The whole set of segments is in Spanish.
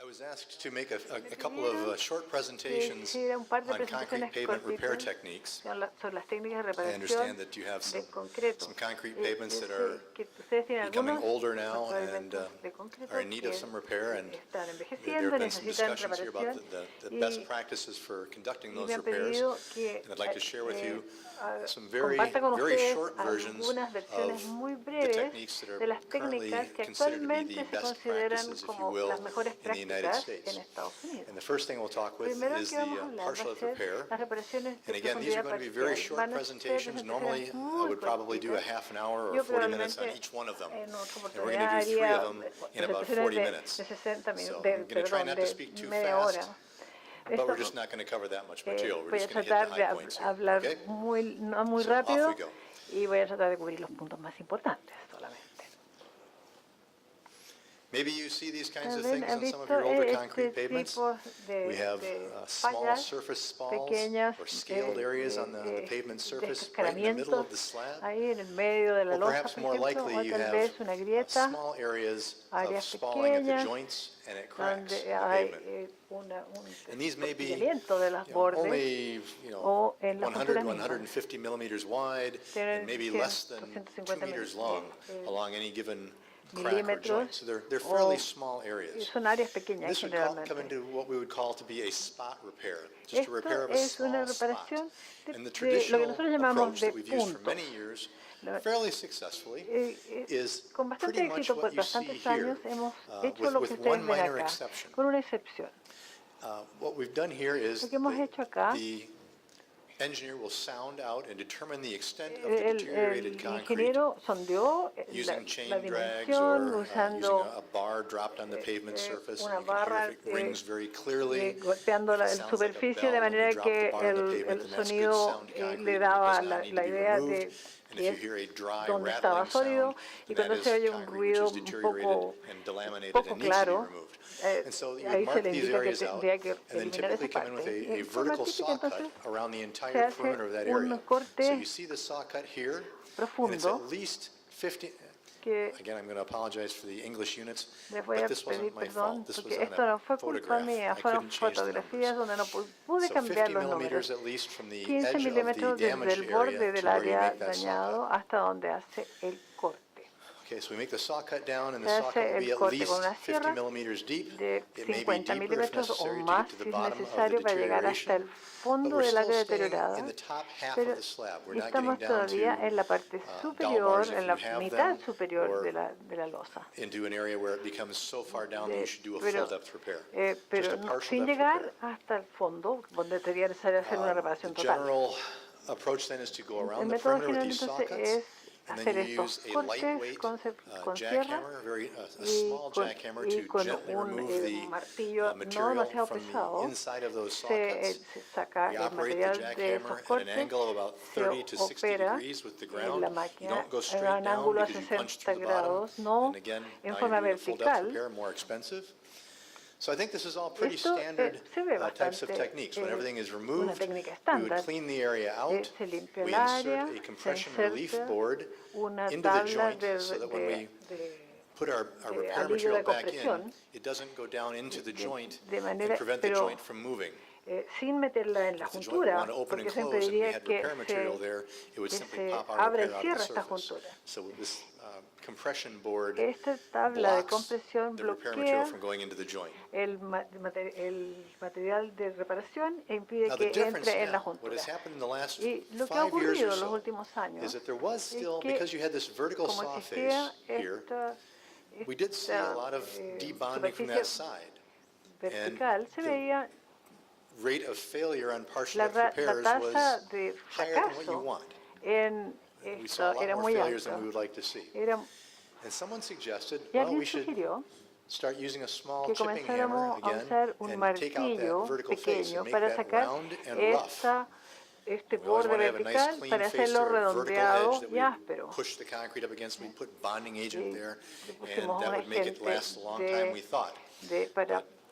I was asked to make a couple of short presentations on concrete pavement repair techniques. sobre las técnicas de I reparación understand that you have de some concreto. concrete pavements that Yo are sé que ustedes tienen becoming algunos older now and pavimentos de concreto are in need of que some repair, and están there envejeciendo, have been some necesitan discussions here about reparación the best y practices for conducting me those han repairs. pedido que And I'd like to share with you some comparta con very ustedes short versions algunas versiones of muy the breves techniques that are de las currently técnicas que considered to be actualmente the se best consideran practices, if you como will, las mejores in the United prácticas States. en Estados Unidos. And the first thing we'll talk with Primero is que vamos a the hablar va partial a of ser repair. las reparaciones And de again, these are profundidad going to be very parcial. short Van a ser presentations. Normally, I presentaciones muy would probably do a cortitas. half an hour or Yo 40 minutes on probablemente each one of them. en otra And we're going to do three oportunidad of them in about presentaciones 40 minutes. de 60 So minutos, I'm going to try not to de speak too media fast, hora. but we're just not going to cover that much material. We're Voy a just going to hit the tratar de high points here. hablar Okay? no muy So off rápido we go. y voy a tratar de cubrir los puntos más importantes solamente. Maybe you see these kinds of Tal vez things han on some of visto your older este concrete pavements. tipo We have de small fallas surface spalls pequeñas, or scaled areas on the pavement de surface right in the middle of the escaramientos slab. ahí en el medio de la Or losa, perhaps por more ejemplo, likely o you tal have vez una grieta, small areas of áreas spalling at the pequeñas joints and it cracks the donde hay pavement. un And these may be torcimiento de los bordes only o en las 100, junturas mismas. 150 millimeters wide Tienen and maybe less than 2 meters long along any given crack or joint. So they're fairly small areas. Son áreas pequeñas This would come generalmente. into what we would call to be a spot repair, just a repair Esto of a es una small spot. reparación And the de lo que traditional nosotros llamamos approach de that we've used for puntos. many years, fairly successfully, is Con bastante pretty much éxito por what you see bastantes here, años hemos hecho lo que with ustedes one ven minor acá, exception. con una excepción. What we've done here is Lo que hemos hecho acá, the engineer will sound out and determine the extent of the el deteriorated concrete ingeniero sondeó using chain la drags dimensión or using usando a bar dropped on the pavement surface. una And you can hear barra if it rings very clearly. golpeando la It sounds like a superficie de bell when manera you drop the que bar on the el pavement, and that's good sonido sound concrete le that daba does not need to la be idea removed. de And if you hear a dry donde estaba rattling sólido sound, y then cuando that se is oye un concrete which ruido is un deteriorated and delaminated poco and needs to be claro, removed. And so you ahí would se mark le these indica que areas out tendría que and then eliminar typically esa come in with parte. a Y de forma vertical típica saw cut entonces around the se entire hace perimeter of that un area. corte So you see the saw cut here, and it's profundo at least 50. que Again, I'm going to apologize for the English units, les voy but a this pedir wasn't my perdón fault. This was porque on esto no a fue culpa photograph. mía, I fueron couldn't change the fotografías numbers. donde no pude So cambiar 50 los millimeters números. at least from the 15 edge of the milímetros desde damaged el borde area del to where you área make that saw dañado cut. hasta donde hace el corte. Okay, so we make the saw cut down, and the Se saw cut hace will be el at corte least con una 50 sierra millimeters deep. de It may be 50 deeper if milímetros o necessary to más get to the si es bottom of the necesario para llegar hasta el deterioration. But fondo we're del área still staying deteriorada, in the top half pero of the slab. We're not estamos getting down todavía en la to parte dowel superior, bars if en you la have mitad them, superior or de la losa. into an area where it becomes so far down that you should do a full Pero, depth repair. pero Just a partial sin depth llegar repair. hasta el fondo, donde sería necesario hacer una The reparación total. general approach then is to go El around the método perimeter with general these saw entonces cuts, es and hacer then you estos use a cortes lightweight con sierra jackhammer, a small jackhammer, to con gently un remove the martillo no material demasiado from the pesado. inside of those saw Se cuts. saca We el operate the material de esos jackhammer at an cortes, angle of about se 30 to 60 opera degrees with the en ground. la You máquina don't go en straight un down ángulo a because you punch 60 through the bottom. grados, no And again, en now forma you're doing a full depth vertical. repair, more expensive. So I think this is all pretty Esto standard se ve types of bastante, techniques. When everything is una removed, técnica we would estándar. clean the area out. Se limpia We el insert área, a se compression relief inserta board una into the tabla joint so that when we put our repair alivio material de back in, compresión, it doesn't go down into the joint de and manera, prevent the pero joint from moving. Sin meterla en la If the joint would juntura, want to open and porque se close and we impediría had que repair material there, it would que simply se pop our abra repair y out of cierra the esta surface. juntura. So this compression board Esta tabla de blocks compresión the repair material bloquea from going into the joint. el material de reparación e impide Now, the que difference entre en la now, what juntura. has happened in the last Y lo que ha 5 years ocurrido or en los so últimos años is that there was es still, que, because you had this vertical como saw existía face here, esta we did see a lot of debonding from that side. vertical, se the veía rate of failure on partial la depth repairs tasa was de higher than what you fracaso want. en We saw a esto lot era more muy failures than we alto. would like to see. And someone suggested, Y well, alguien we should sugirió start using a small que chipping hammer comenzáramos a again usar un and take out martillo that vertical face pequeño and make para that sacar round and rough. este We always borde want to have a nice vertical clean para face hacerlo there, vertical redondeado edge that y we áspero. push the concrete up against. We put bonding agent Y there, le and pusimos that un would make it agente last a long time, we thought. para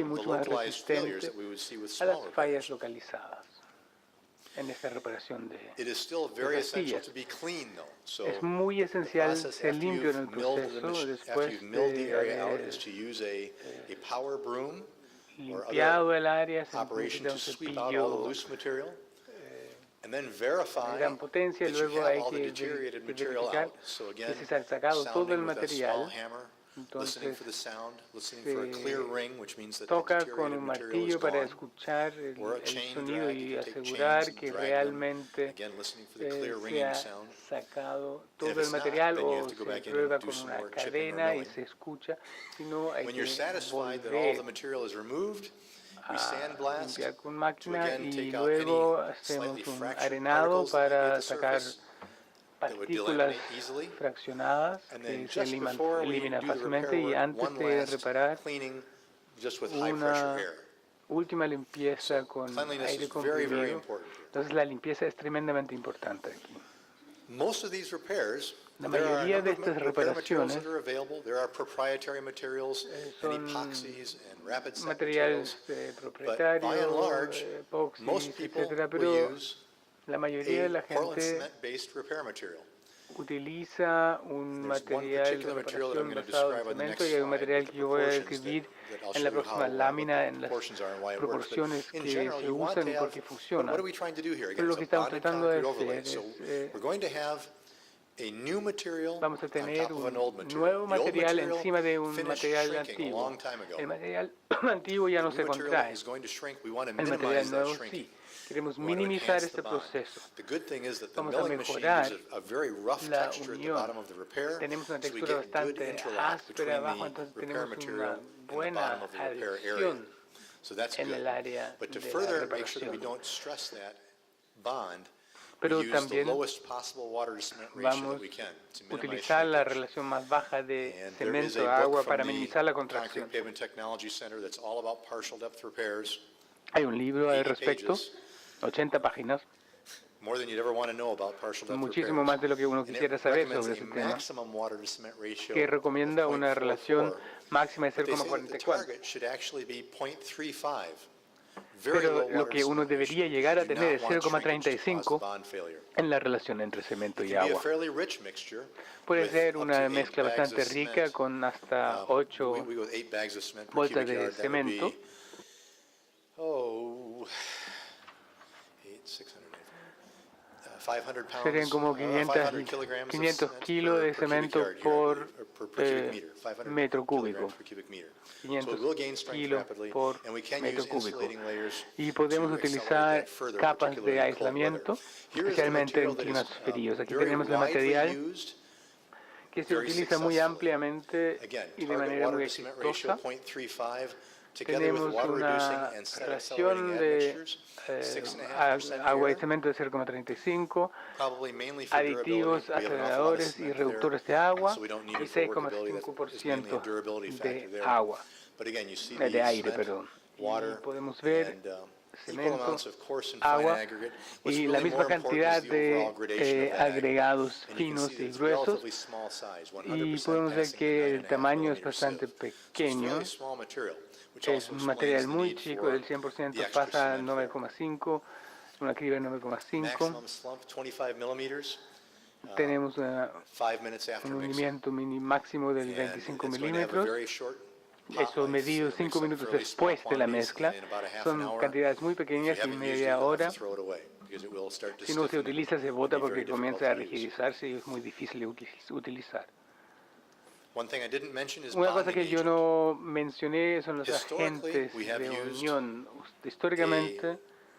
y the mucho más localized failures resistente that we would see with a las smaller fallas players. localizadas. en esta reparación de It is still very essential astillas. to be clean, though. So Es muy esencial process ser after limpio en el you've milled the proceso after después you've milled the de area out haber is to use a power broom or other limpiado el área, se operation necesita to un sweep out all the cepillo loose material and then de verify gran potencia y that you luego have hay all the que deteriorated material verificar out. So que again, se ha sacado todo el sounding with a small material. hammer, listening Entonces for the sound, listening for a se clear ring, which means that the toca con deteriorated un material is martillo para gone. escuchar Or a el chain sonido drag, y you can take chains asegurar and que drag them, realmente again listening for the se clear ringing ha sound. sacado if todo el it's not, material then you have o to go se back in prueba and do con some una more chipping or cadena y milling. se escucha, sino hay When que you're satisfied that all the volver material is removed, we a sandblast limpiar con to máquina again y take out any luego slightly hacemos un fractured arenado particles that might be at para the sacar surface that would partículas delaminate easily. fraccionadas And que then se just before we eliminan do the repair fácilmente y work, antes one de last reparar cleaning just with high pressure una air. última limpieza So, con cleanliness aire is very, very comprimido. important here. Entonces la limpieza es tremendamente importante aquí. Most of these repairs, La there are a mayoría de number of estas repair materials reparaciones that are available. There are proprietary materials and son epoxies and rapid set materiales materials. But by and propietarios, large, epoxis, most people etcétera, will pero use la mayoría de a la Portland gente cement-based repair material. utiliza un There's one material de particular material that I'm reparación going to basado en describe on the cemento next y hay un slide material with the que yo voy a proportions describir that I'll en show la you próxima what lámina the en las proportions are and why it works. But proporciones in que general, se you want usan to y have, por qué funcionan. what are we trying to do here? Pero Again, lo it's que a estamos bonded tratando de concrete overlay. hacer So es, we're going to have a new material vamos a on tener top of an un old material. nuevo The old material material encima de un finished material shrinking a antiguo. long time ago. El material antiguo ya The no new se material contrae. is going to shrink. We want to El material minimize that nuevo shrinking. sí. Queremos We want to minimizar enhance the este bond. proceso. The good thing is that the Vamos a milling machine mejorar gives a very rough la texture at the unión. bottom of the repair, Tenemos una so we textura get good bastante interlock between áspera abajo, the entonces repair tenemos material una and the buena bottom of the repair area. adhesión So that's en good. el área But to de la further make sure that we reparación. don't stress that bond, Pero we use the también lowest possible water to cement ratio vamos that we can to a minimize utilizar la shrinkage. relación más baja de And there is cemento a a book agua from para the minimizar la Concrete contracción. Pavement Technology Center that's all about partial depth repairs. Hay un libro al 80 respecto, pages. 80 páginas, More than you'd ever want to know about partial depth muchísimo repairs. más de lo que uno And it quisiera saber recommends sobre a ese tema, maximum water to cement ratio que of recomienda una 0.44. relación máxima de But they say that the 0,44. target should actually be 0.35. Very Pero low lo water que to uno cement debería ratio. llegar a You do tener es not want shrinkage to cause 0,35 bond failure. en la relación entre cemento It y can be a agua. fairly rich mixture. Puede with ser up una to 8 mezcla bags bastante of rica cement. con hasta We 8 go with 8 bags of cement per bolsas cubic de yard. That would be, cemento. 500 pounds, Serían como 500 kilograms of 500 cement kilos de per cubic cemento yard here, I por believe, or per cubic meter, 500 metro cúbico. kilograms per cubic meter. So 500 it will gain strength kilos rapidly, por and we can metro use cúbico. insulating layers Y podemos to utilizar accelerate that further, capas de particularly in cold aislamiento, weather. Here is the especialmente en material that climas is, fríos. Aquí very tenemos el widely material used, que se very utiliza muy successfully. ampliamente Again, y de target manera water muy to cement ratio exitosa. 0.35, together with Tenemos water reducing una and set accelerating relación admixtures, de 6.5% agua y air, cemento de 0,35, probably mainly for aditivos, durability. We have an awful lot of aceleradores y cement there, reductores de agua so we don't need y it for workability. It's mainly a 6,5% durability factor de there. agua, But again, you see de the aire, cement, perdón. water, Y podemos ver and equal cemento, amounts of coarse and fine agua aggregate. What's y la really misma more important cantidad is the overall de gradation of that aggregate. agregados And you can finos see that y it's gruesos, relatively small size, 100% y podemos ver passing que the el tamaño es 9.5 bastante sieve. So it's pequeño. fairly small material, which Es also un explains material the muy need chico, for del the 100% extra pasa a cement there. 9,5, una criba de 9,5. Maximum slump, 25 millimeters. Tenemos 5 minutes after un mixing. hundimiento máximo del And 25 it's going to have a milímetros. very short Eso pot life, medido so it 5 makes up minutos fairly small después de la quantities, mezcla. and in about a half an Son hour, cantidades muy if you pequeñas y haven't used it, media you'll have hora. to throw it away, because it will start to Si no se stiffen utiliza, se and bota be very porque difficult comienza a to use. rigidizarse y es muy difícil de utilizar. One thing I didn't mention is Una cosa bonding que yo agent. no mencioné son los Historically, agentes we have de used unión. Históricamente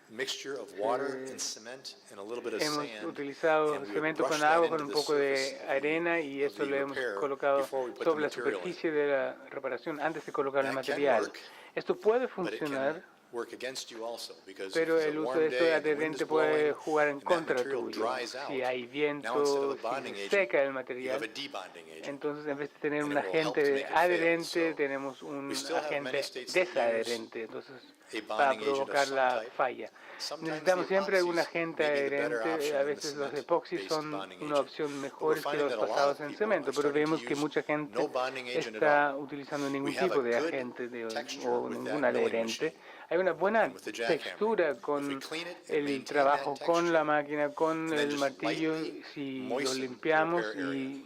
Mixture of water and cement and a little bit of hemos sand, utilizado and we would cemento brush con that agua into con un the poco de surface of the- arena y of eso the lo hemos repair colocado before we put the sobre la material in. superficie de la reparación antes de colocar el That can material. work, Esto puede But it can funcionar, work against you also, because if pero it's a el uso warm de esto de day and the wind adherente is puede blowing jugar en and that contra material tuyo. dries out, Si hay now instead viento, of a si bonding se agent, seca el you have material, a debonding agent. entonces en vez de tener And un it will help to agente make it fail. adherente, So, tenemos un we still have many agente states that use desadherente, entonces a para bonding agent of provocar some la type. falla. Sometimes Necesitamos the siempre un epoxies agente may be the better adherente, option a than the veces los cement-based epoxis son bonding una agent. opción But we're mejores que finding los that a lot basados of en people cemento, are pero starting to vemos que use mucha gente no bonding agent at está all. utilizando ningún We have tipo a de good agente texture o with ningún that milling adherente. machine. hay una buena and with the jackhammer. textura If we con clean it and el maintain trabajo that con la texture, máquina, con and then el just martillo, lightly si lo moisten the limpiamos repair area, y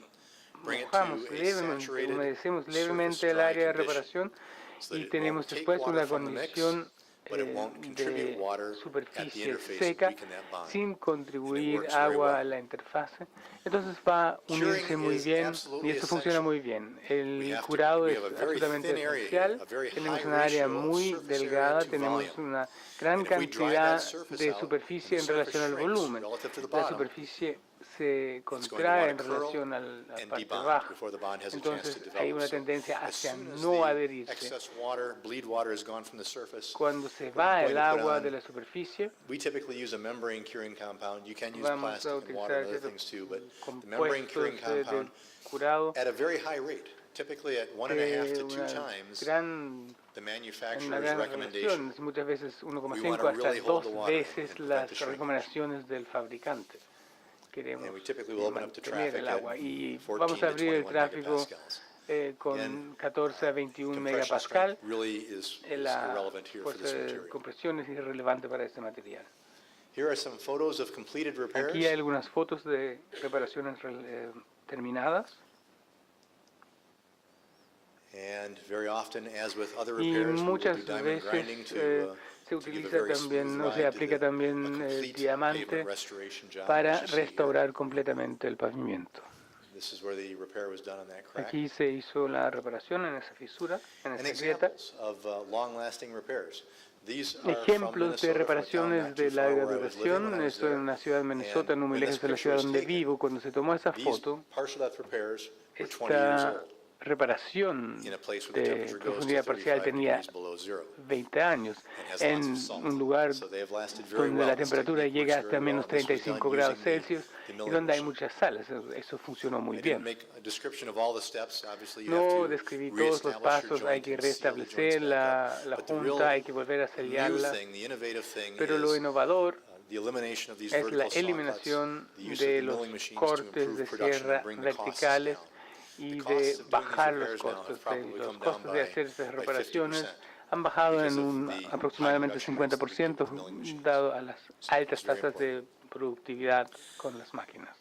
bring it mojamos to a levemente, saturated humedecemos surface levemente el dry área de condition, reparación so that y it tenemos won't take después water una from the mix, condición but it won't contribute de water at the superficie interface and seca weaken that bond. sin And it contribuir works very agua well. a la interfase. Entonces va a unirse Curing muy is bien y absolutely eso funciona essential. muy bien. We El have curado we es have a very absolutamente thin area here, esencial. a very Tenemos high un área ratio of muy surface area delgada, to tenemos volume. una gran And if we dry that cantidad surface de out, superficie and the en relación surface al shrinks volumen. relative to the La bottom, superficie se it's going to contrae want en to curl relación a la and parte debond baja. before the bond has a chance Entonces to hay develop. una So tendencia as hacia soon as no the adherirse. excess water, bleed water is gone from the surface, Cuando se we're va going el to put agua on- de la superficie, we typically use a membrane curing compound. You can use vamos a plastic and water utilizar and other ciertos things too, but the membrane compuestos curing del compound curado at a very high rate, typically at 1.5 de to 2 una times gran, the en una manufacturer's gran recommendation. relación, muchas veces We 1,5 wanna hasta really hold the 2 water veces and prevent the las shrinkage. recomendaciones del fabricante. Queremos And we typically will open up to mantener traffic el at agua y 14 vamos a to abrir el 21 tráfico megapascals. con Again, 14 a 21 compression megapascal. strength really is La irrelevant here for fuerza this de material. compresión es irrelevante para este material. Here are some photos of completed repairs. Aquí hay algunas fotos de reparaciones terminadas. And very often, as with other Y repairs, we will do muchas diamond grinding veces to se give a utiliza very también, smooth no se ride to aplica the- a también complete diamante pavement restoration job, para as you see here. restaurar completamente el pavimento. This is where the repair was done on that crack. Aquí se hizo la reparación en esa fisura, en And esa grieta. examples of long-lasting repairs. These are from Ejemplos de Minnesota, from a town reparaciones not too de far larga where I was living when duración, I was eso en there. una ciudad de Minnesota, And no muy when lejos this de la picture ciudad was donde taken, vivo. Cuando se tomó esa These foto, partial depth repairs were 20 years esta old reparación in a place where the de temperature goes to profundidad parcial 35 tenía degrees below zero 20 años and has en lots of salt. un lugar So they have lasted very donde well. la This temperatura technique llega works hasta very menos well. This was 35 done grados using the Celsius milling y donde hay machine. muchas sales. Eso funcionó muy I didn't bien. make a description of all the steps. Obviously, you No have to describí todos los reestablish your pasos, hay joint que and seal the restablecer joints back up. la But the real junta, hay que volver a new sellarla, thing, the innovative thing pero lo is innovador the elimination of these es la vertical saw cuts, eliminación the use of de the los milling machines to cortes improve de production sierra and bring the costs verticales down. y The de costs of doing these bajar los repairs now have costos. probably Los come down costos de hacer estas by reparaciones 50% han bajado because en of un the high aproximadamente production rates that we get 50% with milling machines. dado a las altas It's very tasas de productividad con las máquinas.